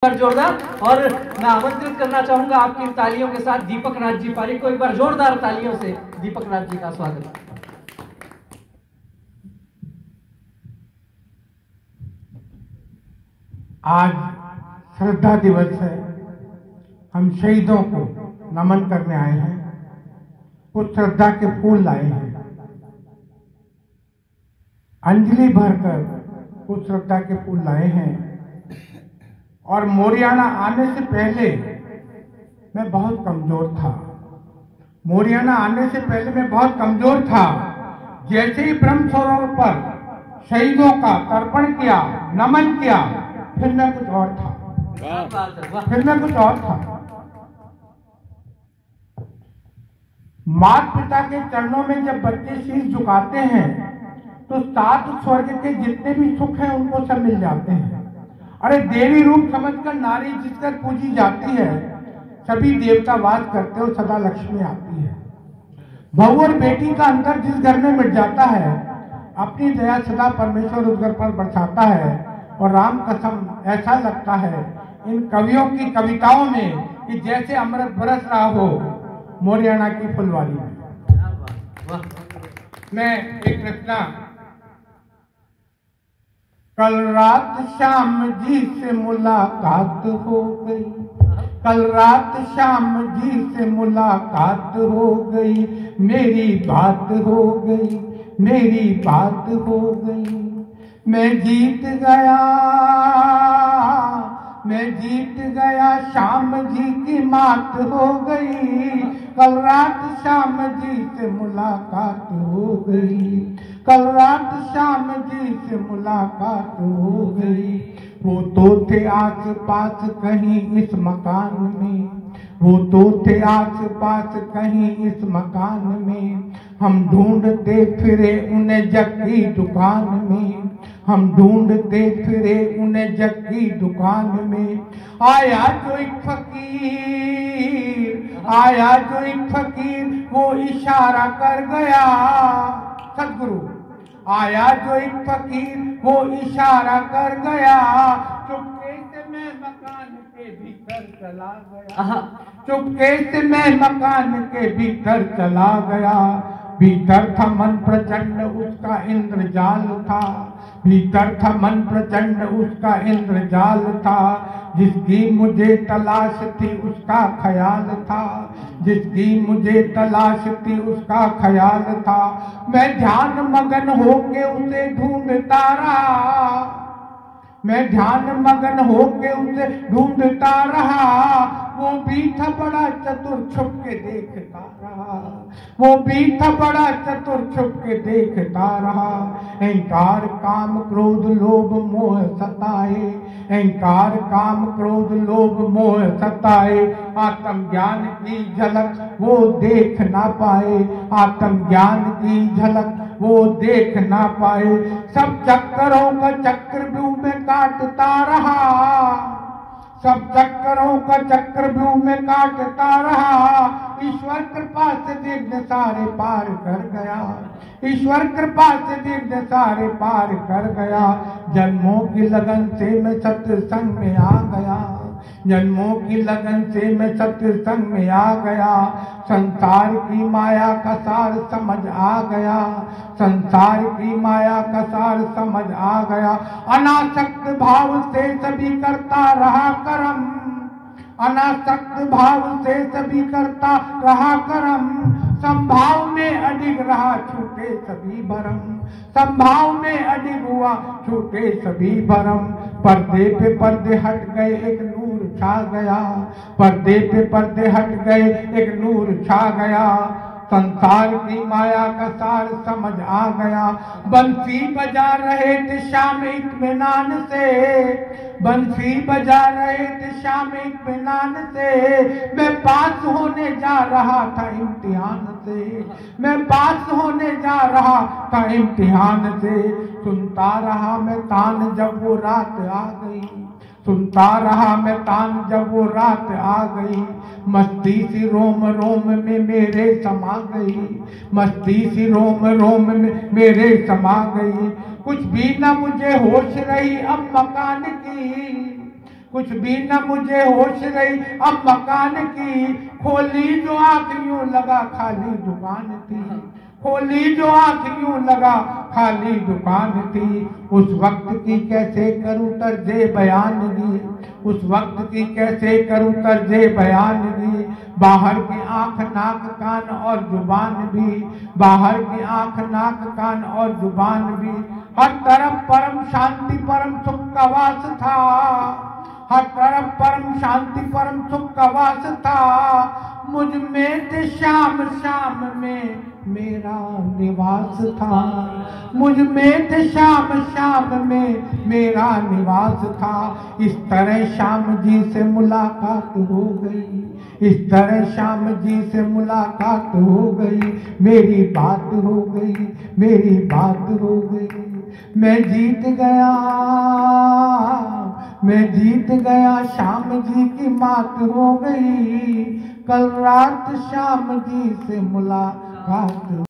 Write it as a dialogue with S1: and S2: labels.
S1: बार जोरदार। और मैं आमंत्रित करना चाहूंगा आपकी तालियों के साथ दीपक नाथ जी पारिक को। एक बार जोरदार तालियों से दीपक नाथ जी का स्वागत।
S2: आज श्रद्धा दिवस है। हम शहीदों को नमन करने आए हैं, कुछ श्रद्धा के फूल लाए हैं, अंजलि भरकर कुछ श्रद्धा के फूल लाए हैं। और मोरियाना आने से पहले मैं बहुत कमजोर था। मोरियाना आने से पहले मैं बहुत कमजोर था। जैसे ही ब्रह्म सरोवर पर शहीदों का तर्पण किया, नमन किया, फिर मैं कुछ और था। फिर मैं कुछ और था। माता पिता के चरणों में जब बच्चे शीश झुकाते हैं तो सात स्वर्ग के जितने भी सुख हैं उनको सब मिल जाते हैं। अरे देवी रूप समझकर नारी जिसकर पूजी जाती है, सभी देवता वास करते हो, सदा लक्ष्मी आती है। बहू और बेटी का अंतर जिस घर में मिट जाता है, अपनी दया सदा परमेश्वर उस घर पर बरसाता है। और राम कसम ऐसा लगता है इन कवियों की कविताओं में कि जैसे अमृत बरस रहा हो मोरियाना की फुलवारी में। मैं एक रचना, कल रात श्याम जी से मुलाकात हो गई, कल रात श्याम जी से मुलाकात हो गई, मेरी बात हो गई, मेरी बात हो गई। मैं जीत गया, मैं जीत गया, श्याम जी की मात हो गई, कल रात श्याम जी से मुलाकात हो गई, कल रात श्याम जी से मुलाकात हो गई। वो तो थे आस पास कहीं इस मकान में, वो तो थे आस पास कहीं इस मकान में, हम ढूंढते फिरे उन्हें जग की दुकान में, हम ढूंढते फिरे उन्हें जग की दुकान में। आया जो एक फकीर, आया जो एक फकीर, वो इशारा कर गया। सदगुरु आया जो एक फकीर, वो इशारा कर गया, चुपके से मैं मकान के भीतर चला गया, चुपके से मैं मकान के भीतर चला गया। भीतर था मन प्रचंड उसका इंद्रजाल था, भीतर था मन प्रचंड उसका इंद्रजाल था, जिसकी मुझे तलाश थी उसका ख्याल था, जिसकी मुझे तलाश थी उसका ख्याल था। मैं ध्यान मगन होके उसे ढूंढता रहा, मैं ध्यान मगन होके उसे ढूंढता रहा। वो भी था बड़ा चतुर छुप के देखता रहा, वो भी था बड़ा चतुर छुप के देखता रहा। अहंकार काम क्रोध लोभ मोह सताए, अहंकार काम क्रोध लोभ मोह सताए, आत्म ज्ञान की झलक वो देख ना पाए, आत्म ज्ञान की झलक वो देख ना पाए। सब चक्करों का चक्रव्यूह में काटता रहा, सब चक्करों का चक्रव्यूह में काटता रहा। ईश्वर कृपा से विघ्न सारे पार कर गया, ईश्वर कृपा से विघ्न सारे पार कर गया। जन्मों की लगन से मैं सत्संग में आ गया, जन्मों की लगन से मैं सत्संग में आ गया। संसार की माया का सार समझ आ गया, संसार की माया का सार समझ आ गया। अनासक्त भाव से सभी करता रहा कर्म, अनासक्त भाव से सभी करता रहा कर्म। संभाव में अडिग रहा छूटे सभी भरम, संभाव में अडिग हुआ छूटे सभी भरम। पर्दे पे पर्दे हट गए एक नूर छा गया, पर्दे पे पर्दे हट गए एक नूर छा गया। संसार की माया का सार समझ आ गया। बंसी बजा रहे थे श्याम इत्मीनान से, बंसी बजा रहे थे श्याम इत्मीनान से। मैं पास होने जा रहा था इम्तिहान से, मैं पास होने जा रहा था इम्तिहान से। सुनता रहा मैं तान जब वो रात आ गई, सुनता रहा मैं तान जब वो रात आ गई। मस्ती सी रोम रोम में मेरे समा गई, मस्ती सी रोम रोम में मेरे समा गई। कुछ भी न मुझे होश रही अब मकान की, कुछ भी न मुझे होश रही अब मकान की, खोली जो आंख यूं लगा खाली दुकान थी, खोली जो आंख यूं लगा खाली दुकान थी। उस वक्त की कैसे करूं तर्जे बयानगी, उस वक्त की कैसे करूं तर्जे बयानगी। बाहर की आंख नाक कान और जुबान भी, बाहर की आंख नाक कान और जुबान भी। हर तरफ परम शांति परम सुख का वास था, हर तरफ परम शांति परम सुख का वास था। मुझ में थे शाम शाम में मेरा निवास था, मुझ में थे शाम शाम में मेरा निवास था। इस तरह श्याम जी से मुलाकात हो गई, इस तरह श्याम जी से मुलाकात हो गई। मेरी बात हो गई, मेरी बात हो गई। मैं जीत गया, मैं जीत गया, श्याम जी की मात हो गई। कल रात श्याम जी से मुलाकात